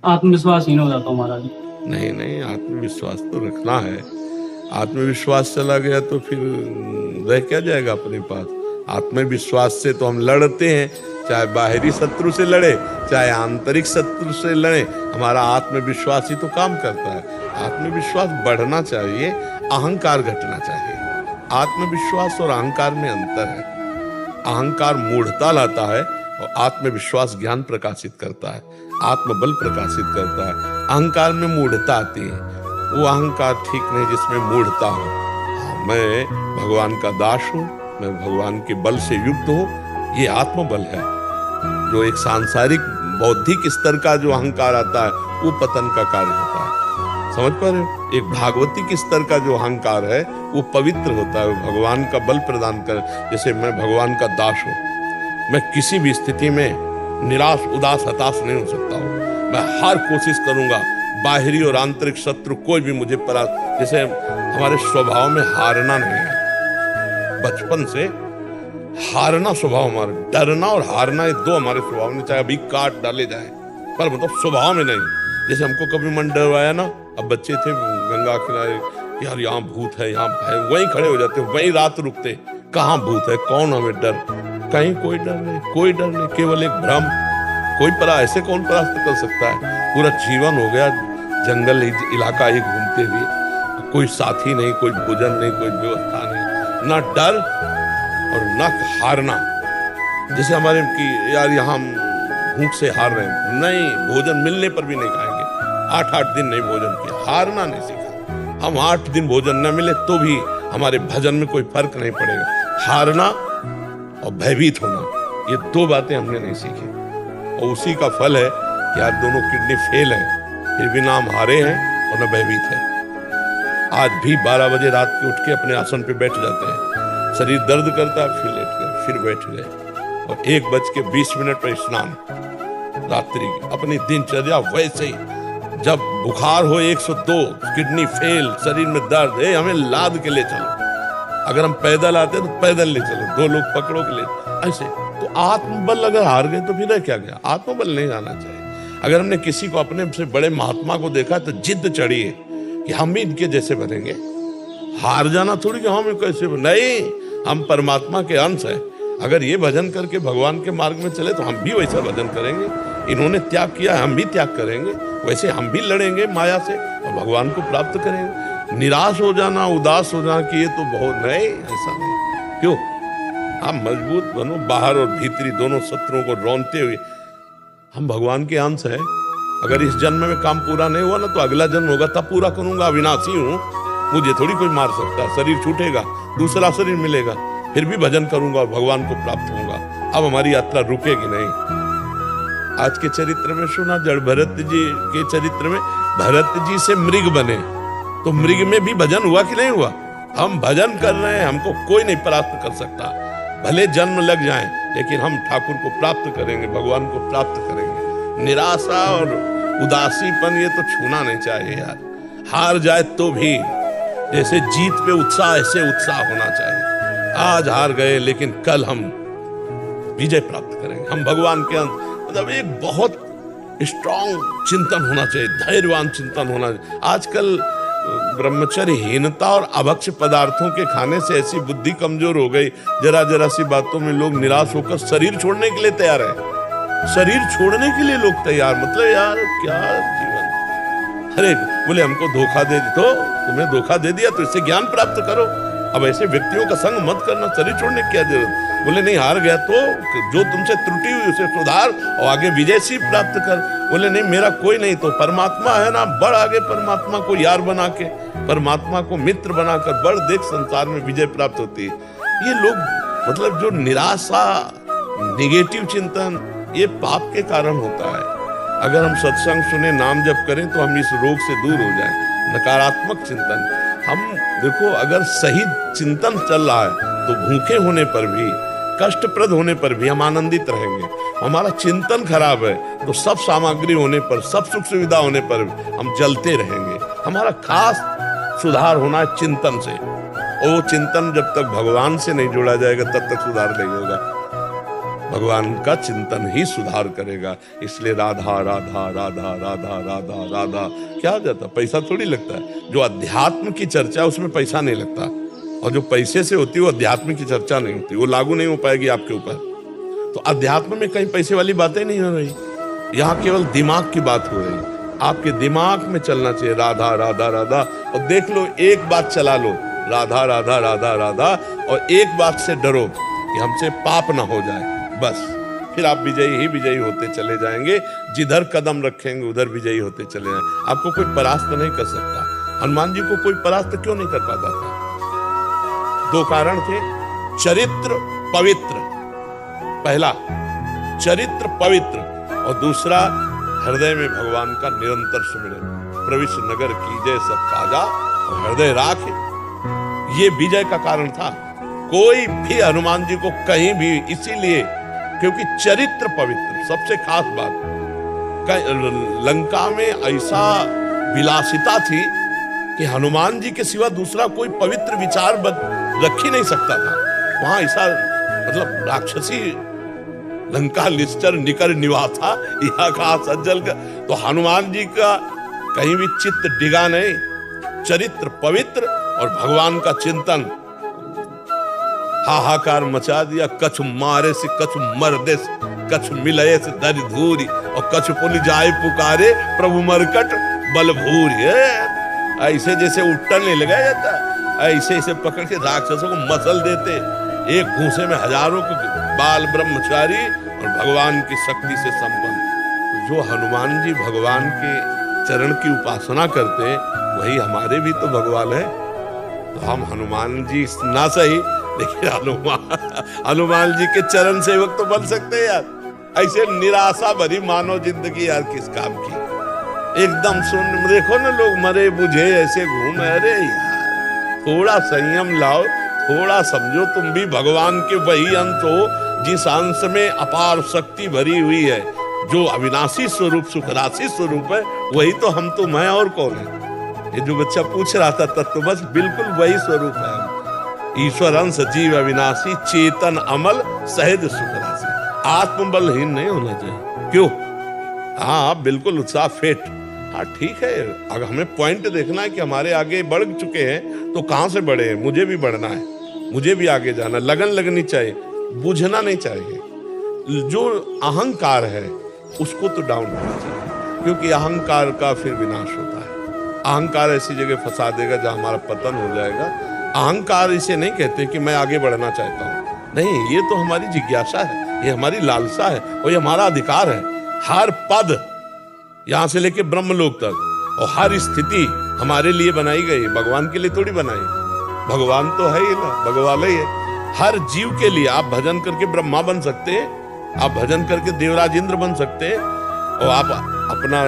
आत्मविश्वासहीन हो जाता हूँ महाराज। नहीं नहीं, आत्मविश्वास तो रखना है। आत्मविश्वास चला गया तो फिर रह क्या जाएगा अपने पास। आत्मविश्वास से तो हम लड़ते हैं, चाहे बाहरी शत्रु से लड़े चाहे आंतरिक शत्रु से लड़े, हमारा आत्मविश्वास ही तो काम करता है। आत्मविश्वास बढ़ना चाहिए, अहंकार घटना चाहिए। आत्मविश्वास और अहंकार में अंतर है। अहंकार मूढ़ता लाता है और आत्मविश्वास ज्ञान प्रकाशित करता है, आत्मबल प्रकाशित करता है। अहंकार में मूढ़ता आती है, वो अहंकार ठीक नहीं जिसमें मूढ़ता हो। मैं भगवान का दास हूं, मैं भगवान के बल से युक्त हूं, ये आत्मबल है। जो एक सांसारिक बौद्धिक स्तर का जो अहंकार आता है वो पतन का कार्य होता है। समझ पा रहे हो? एक भागवतिक स्तर का जो अहंकार है वो पवित्र होता है, वो भगवान का बल प्रदान कर। जैसे मैं भगवान का दास हूं, मैं किसी भी स्थिति में निराश उदास हताश नहीं हो सकता हूं। मैं हर कोशिश करूंगा, बाहरी और आंतरिक शत्रु कोई भी मुझे जैसे हमारे स्वभाव में हारना नहीं है। बचपन से हारना स्वभाव हमारे, डरना और हारना ये दो हमारे स्वभाव में, चाहे अभी काट डाले जाए पर मतलब स्वभाव में नहीं। जैसे हमको कभी मन डरवाया ना, अब बच्चे थे गंगा किनारे, यार यहाँ भूत है, यहाँ है, वहीं खड़े हो जाते, वहीं रात रुकते। कहाँ भूत है, कौन हमें डर, कहीं कोई डर नहीं, कोई डर नहीं, केवल एक भ्रम। कोई ऐसे कौन परास्त कर सकता है। पूरा जीवन हो गया जंगल इलाका ही घूमते हुए, कोई साथी नहीं, कोई भोजन नहीं, कोई व्यवस्था नहीं, ना डर और ना हारना। जैसे हमारे कि यार यहाँ भूख से हार रहे हैं, नहीं, भोजन मिलने पर भी नहीं खाएंगे। 8-8 दिन नहीं भोजन किया, हारना नहीं सीखा। हम 8 दिन भोजन न मिले तो भी हमारे भजन में कोई फर्क नहीं पड़ेगा। हारना और भयभीत होना, ये दो बातें हमने नहीं सीखी, और उसी का फल है कि आज दोनों किडनी फेल है, फिर भी ना हम हारे हैं और न भयभीत है। आज भी 12 बजे रात के उठ के अपने आसन पे बैठ जाते हैं, शरीर दर्द करता है, फिर लेट गए, फिर बैठ गए, और 1:20 पर स्नान। रात्रि अपनी दिनचर्या वैसे ही, जब बुखार हो 102, किडनी फेल, शरीर में दर्द है, हमें लाद के ले चलो। अगर हम पैदल आते तो पैदल ले चलो, 2 लोग पकड़ो के ले, ऐसे। तो आत्मबल अगर हार गए तो फिर क्या गया। आत्मबल नहीं आना चाहिए। अगर हमने किसी को, अपने से बड़े महात्मा को देखा तो जिद चढ़ी है कि हम भी इनके जैसे बनेंगे। हार जाना थोड़ी कि हम कैसे नहीं, हम परमात्मा के अंश हैं। अगर ये भजन करके भगवान के मार्ग में चले तो हम भी वैसा भजन करेंगे। इन्होंने त्याग किया, हम भी त्याग करेंगे, वैसे हम भी लड़ेंगे माया से और भगवान को प्राप्त करेंगे। निराश हो जाना, उदास हो जाना कि ये तो बहुत नहीं, ऐसा नहीं। क्यों? हम मजबूत बनो, बाहर और भीतरी दोनों शत्रुओं को रौंदते हुए। हम भगवान के अंश हैं। अगर इस जन्म में काम पूरा नहीं हुआ ना तो अगला जन्म होगा, तब पूरा करूंगा। अविनाशी हूं, मुझे थोड़ी कोई मार सकता। शरीर छूटेगा, दूसरा शरीर मिलेगा, फिर भी भजन करूंगा और भगवान को प्राप्त होऊंगा। अब हमारी यात्रा रुकेगी नहीं। आज के चरित्र में सुना, जड़ भरत जी के चरित्र में भरत जी से मृग बने, तो मृग में भी भजन हुआ कि नहीं हुआ? हम भजन कर रहे हैं, हमको कोई नहीं परास्त कर सकता। भले जन्म लग जाए लेकिन हम ठाकुर को प्राप्त करेंगे, भगवान को प्राप्त करेंगे। निराशा और उदासीपन ये तो छूना नहीं चाहिए यार। हार जाए तो भी जैसे जीत पे उत्साह, ऐसे उत्साह होना चाहिए। आज हार गए लेकिन कल हम विजय प्राप्त करेंगे। हम भगवान के मतलब एक बहुत स्ट्रांग चिंतन होना चाहिए, धैर्यवान चिंतन होना चाहिए। आजकल ब्रह्मचर्यहीनता और अभक्ष पदार्थों के खाने से ऐसी बुद्धि कमजोर हो गई, जरा जरा सी बातों में लोग निराश होकर शरीर छोड़ने के लिए तैयार है। शरीर छोड़ने के लिए लोग तैयार, मतलब यार क्या जीवन। अरे बोले हमको धोखा दे तो तुम्हें धोखा दे दिया तो इससे ज्ञान प्राप्त करो। अब ऐसे व्यक्तियों का संग मत करना, शरीर छोड़ने की क्या जरूरत। बोले नहीं, हार गया तो जो तुमसे त्रुटि हुई उसे सुधार और आगे विजय सी प्राप्त कर। बोले नहीं, मेरा कोई नहीं तो परमात्मा है ना, बढ़ आगे परमात्मा को यार बना के, परमात्मा को मित्र बनाकर बढ़, देख संसार में विजय प्राप्त होती है। ये लोग मतलब जो निराशा, निगेटिव चिंतन, ये पाप के कारण होता है। अगर हम सत्संग सुने, नाम जप करें तो हम इस रोग से दूर हो जाएं। नकारात्मक चिंतन, हम देखो अगर सही चिंतन चल रहा है तो भूखे होने पर भी, कष्टप्रद होने पर भी हम आनंदित रहेंगे। हमारा चिंतन खराब है तो सब सामग्री होने पर, सब सुख सुविधा होने पर हम जलते रहेंगे। हमारा खास सुधार होना है चिंतन से, और वो चिंतन जब तक भगवान से नहीं जोड़ा जाएगा तब तक सुधार नहीं होगा। भगवान का चिंतन ही सुधार करेगा। इसलिए राधा राधा राधा राधा राधा राधा क्या जाता, पैसा थोड़ी लगता है। जो अध्यात्म की चर्चा उसमें पैसा नहीं लगता, और जो पैसे से होती है वो अध्यात्म की चर्चा नहीं होती, वो लागू नहीं हो पाएगी आपके ऊपर। तो अध्यात्म में कहीं पैसे वाली बातें नहीं हो रही, यहाँ केवल दिमाग की बात हो रही। आपके दिमाग में चलना चाहिए राधा राधा राधा, और देख लो एक बात चला लो, राधा राधा राधा राधा, और एक बात से डरो कि हमसे पाप ना हो जाए, बस फिर आप विजयी ही विजयी होते चले जाएंगे। जिधर कदम रखेंगे उधर विजयी होते चले जाएंगे। आपको कोई परास्त नहीं कर सकता। हनुमान जी को कोई परास्त क्यों नहीं कर पाता था? दो कारण थे, चरित्र पवित्र, पहला चरित्र पवित्र, और दूसरा हृदय में भगवान का निरंतर सुमिरन। प्रविश नगर कीजय सब काजा और हृदय राखे, ये विजय का कारण था। कोई भी हनुमान जी को कहीं भी, इसीलिए क्योंकि चरित्र पवित्र सबसे खास बात। लंका में ऐसा विलासिता थी कि हनुमान जी के सिवा दूसरा कोई पवित्र विचार रख ही नहीं सकता था। वहां ऐसा मतलब राक्षसी लंका लिस्टर निकर निवासा यहाँ का सज्जल का, तो हनुमान जी का कहीं भी चित्त डिगा नहीं। चरित्र पवित्र और भगवान का चिंतन, हाहाकार मचा दिया। कछु मारे से कछु मर्दे से, कछु मिलए से दर धूरी, और कछु पुल जाए पुकारे प्रभु मरकट बल भूरी। ऐसे जैसे उट्टन नहीं लगाया जाता, ऐसे ऐसे पकड़ के राक्षसों को मसल देते। एक घूंसे में हजारों को बाल ब्रह्मचारी और भगवान की शक्ति से संपन्न। जो हनुमान जी भगवान के चरण की उपासना करते, वही हमारे भी तो भगवान है। तो हम हनुमान जी ना सही, लेकिन हनुमान जी के चरण सेवक तो बन सकते हैं यार। ऐसे निराशा भरी मानव जिंदगी यार किस काम की। एकदम सुन देखो ना, लोग मरे बुझे ऐसे घूमे। अरे यार थोड़ा संयम लाओ, थोड़ा समझो तुम भी भगवान के वही अंश हो जिस अंश में अपार शक्ति भरी हुई है। जो अविनाशी स्वरूप सुखराशि स्वरूप है, वही तो हम तुम हैं, और कौन है? ये जो बच्चा पूछ रहा था तत्व, बस बिल्कुल वही स्वरूप है। ईश्वर अंश जीव अविनाशी, चेतन अमल सहज सुखराशि। आत्मबलहीन नहीं होना चाहिए। क्यों? हाँ बिल्कुल उत्साह फेट, हाँ ठीक है। अगर हमें पॉइंट देखना है कि हमारे आगे बढ़ चुके हैं तो कहां से बढ़े हैं, मुझे भी बढ़ना है, मुझे भी आगे जाना, लगन लगनी चाहिए, बुझना नहीं चाहिए। जो अहंकार है उसको तो डाउन होना चाहिए, क्योंकि अहंकार का फिर विनाश होता है। अहंकार ऐसी जगह फंसा देगा जहां हमारा पतन हो जाएगा। अहंकार इसे नहीं कहते कि मैं आगे बढ़ना चाहता हूं, नहीं, ये तो हमारी जिज्ञासा है, ये हमारी लालसा है, और ये हमारा अधिकार है। हर पद यहां से लेके ब्रह्मलोक तक और हर स्थिति हमारे लिए बनाई गई, भगवान के लिए थोड़ी बनाई। भगवान तो है ही ना, भगवान ही है। हर जीव के लिए आप भजन करके ब्रह्मा बन सकते हैं, आप भजन करके देवराज इंद्र बन सकते हैं, और आप अपना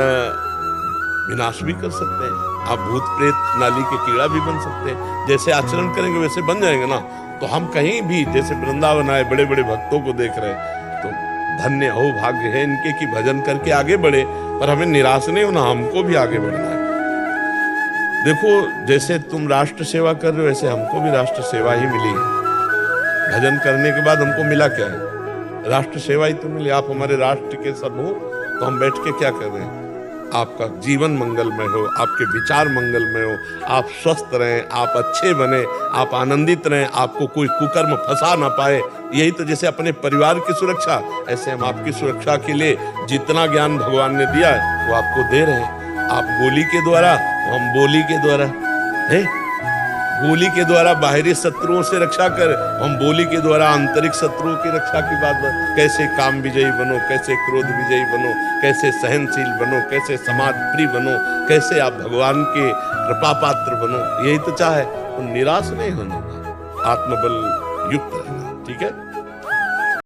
विनाश भी कर सकते हैं। आप भूत प्रेत नाली के कीड़ा भी बन सकते हैं। जैसे आचरण करेंगे वैसे बन जाएंगे ना। तो हम कहीं भी, जैसे वृंदावन आए, बड़े बड़े भक्तों को देख रहे हैं, तो धन्य हो, भाग्य है इनके कि भजन करके आगे बढ़े। पर हमें निराश नहीं होना, हमको भी आगे बढ़ना है। देखो जैसे तुम राष्ट्र सेवा कर रहे हो, वैसे हमको भी राष्ट्र सेवा ही मिली है। भजन करने के बाद हमको मिला क्या है? राष्ट्र सेवा ही तो मिली। आप हमारे राष्ट्र के सब हो, तो हम बैठ के क्या कर रहे हैं? आपका जीवन मंगलमय हो, आपके विचार मंगलमय हो, आप स्वस्थ रहें, आप अच्छे बने, आप आनंदित रहें, आपको कोई कुकर्म फंसा ना पाए। यही तो जैसे अपने परिवार की सुरक्षा, ऐसे हम आपकी सुरक्षा के लिए जितना ज्ञान भगवान ने दिया है वो आपको दे रहे हैं। आप गोली के द्वारा, हम बोली के द्वारा है। गोली के द्वारा बाहरी शत्रुओं से रक्षा कर, हम बोली के द्वारा आंतरिक शत्रुओं की रक्षा की बात। कैसे काम विजयी बनो, कैसे क्रोध विजयी बनो, कैसे सहनशील बनो, कैसे समाज प्रिय बनो, कैसे आप भगवान के कृपा पात्र बनो। यही तो चाहे। तो निराश नहीं होना, आत्मबल युक्त रहना। ठीक है।